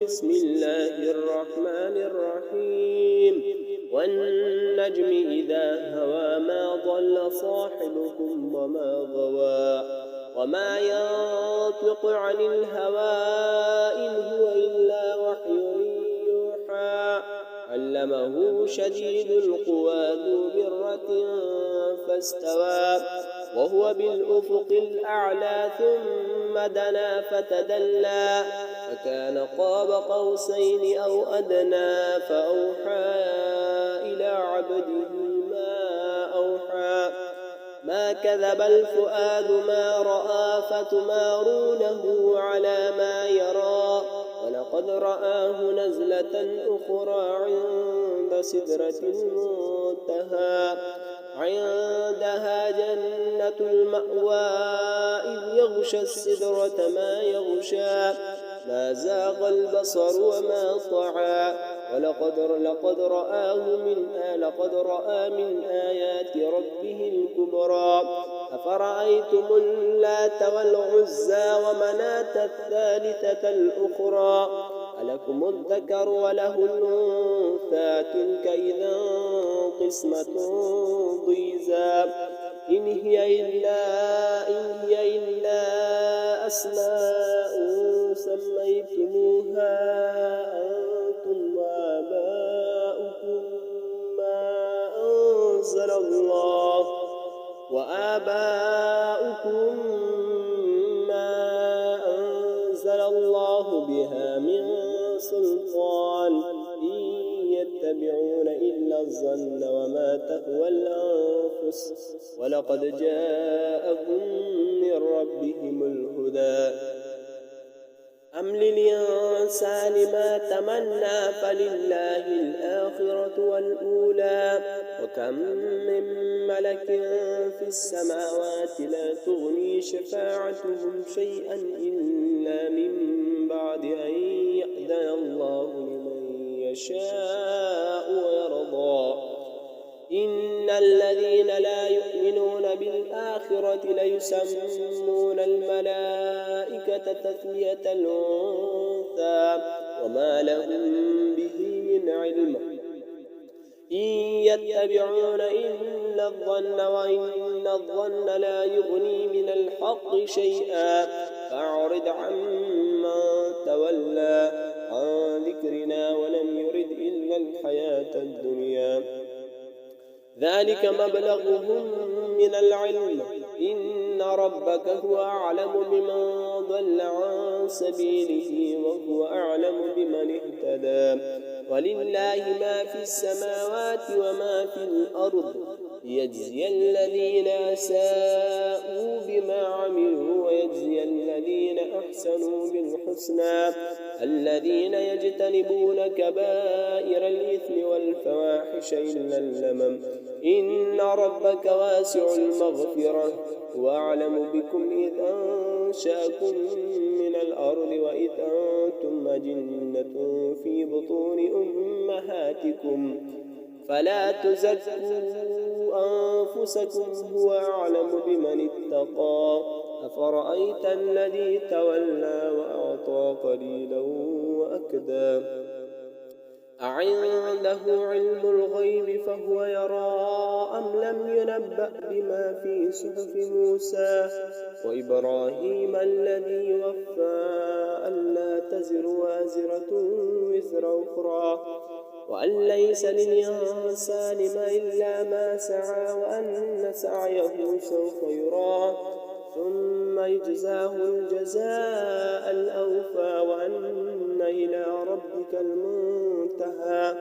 بسم الله الرحمن الرحيم والنجم إذا هوى ما ضل صاحبكم وما غوى وما ينطق عن الهوى إن هو إلا وحي يوحى علمه شديد القوى ذو مرة فاستوى وهو بالأفق الأعلى ثم دنا فتدلى فكان قاب قوسين أو أدنى فأوحى إلى عبده ما أوحى ما كذب الفؤاد ما رأى فتمارونه على ما يرى ولقد رآه نزلة أخرى عند سدرة المنتهى عندها جنة المأوى إذ يغشى السدرة ما يغشى ما زاغ البصر وما طغى لقد رأى من آيات ربه الكبرى أفرأيتم اللات والعزى ومناة الثالثة الأخرى ألكم الذكر وله الأنثى تلك إذا قسمة ضيزى إن هي إلا أسماء سميتموها أنتم وآباؤكم ما أنزل الله بها من سلطان إن يتبعون إلا الظن وما تهوى الأنفس ولقد جاءهم من ربهم الهدى أم للإنسان ما تمنى فلله الآخرة والأولى وكم من ملك في السماوات لا تغني شفاعتهم شيئا إلا من بعد أن يأذن الله لمن يشاء ويرضى إن الذين لا يؤمنون بالآخرة ليسمون الملائكة تثنية الأنثى وما لهم به من علم إن يتبعون إلا الظن وإن الظن لا يغني من الحق شيئا فأعرض عمن تولى عن ذكرنا ولم يرد إلا الحياة الدنيا ذلك مبلغهم من العلم إن ربك هو أعلم بمن ضل عن سبيله وهو أعلم بمن اهتدى ولله ما في السماوات وما في الأرض ليجزي الذين أساءوا بما عملوا ويجزي الذين أحسنوا بالحسنى الذين يجتنبون كبائر الإثم والفواحش إلا اللمم إن ربك واسع المغفرة وأعلم بكم إذ أنشأكم من الأرض وإذ أنتم أجنة في بطون أمهاتكم فلا تزكوا أنفسكم هو أعلم بمن اتقى أفرأيت الذي تولى وأعطى قليلا وأكدى أعنده علم الغيب فهو يرى أم لم ينبأ بما في صحف موسى وإبراهيم الذي وفى ألا تزر وازرة وزر أخرى وأن ليس للإنسان إلا ما سعى وأن سعيه سوف يرى ثم يجزاه الجزاء الأوفى وأن إلى ربك المنتهى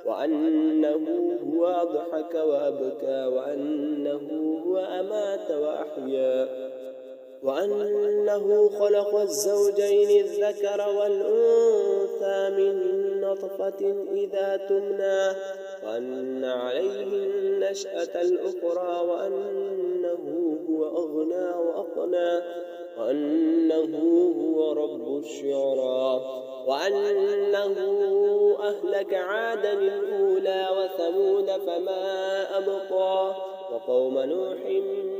وأنه هو أضحك وأبكى وأنه هو أمات وأحيا وأنه خلق الزوجين الذكر والأنثى من نطفة إذا تمنى وأن عليه النشأة الأخرى وأنه هو أغنى وأقنى وأنه هو رب الشعرى وأنه أهلك عادا الأولى وثمود فما أبقى وقوم نوح من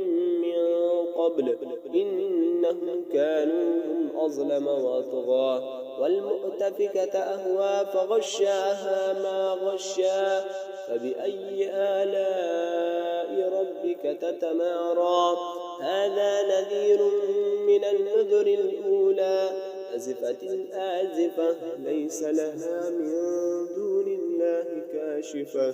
قبل إنهم كانوا هم أظلم وأطغى والمؤتفكة أهوى فغشاها ما غشا فبأي آلاء ربك تتمارى هذا نذير من النذر الأولى أزفت الآزفة ليس لها من دون الله كاشفة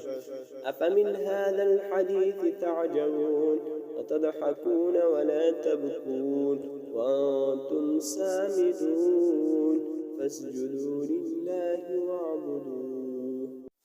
أفمن هذا الحديث تعجبون وتضحكون ولا تبكون وأنتم سامدون فاسجدوا لله واعبدوا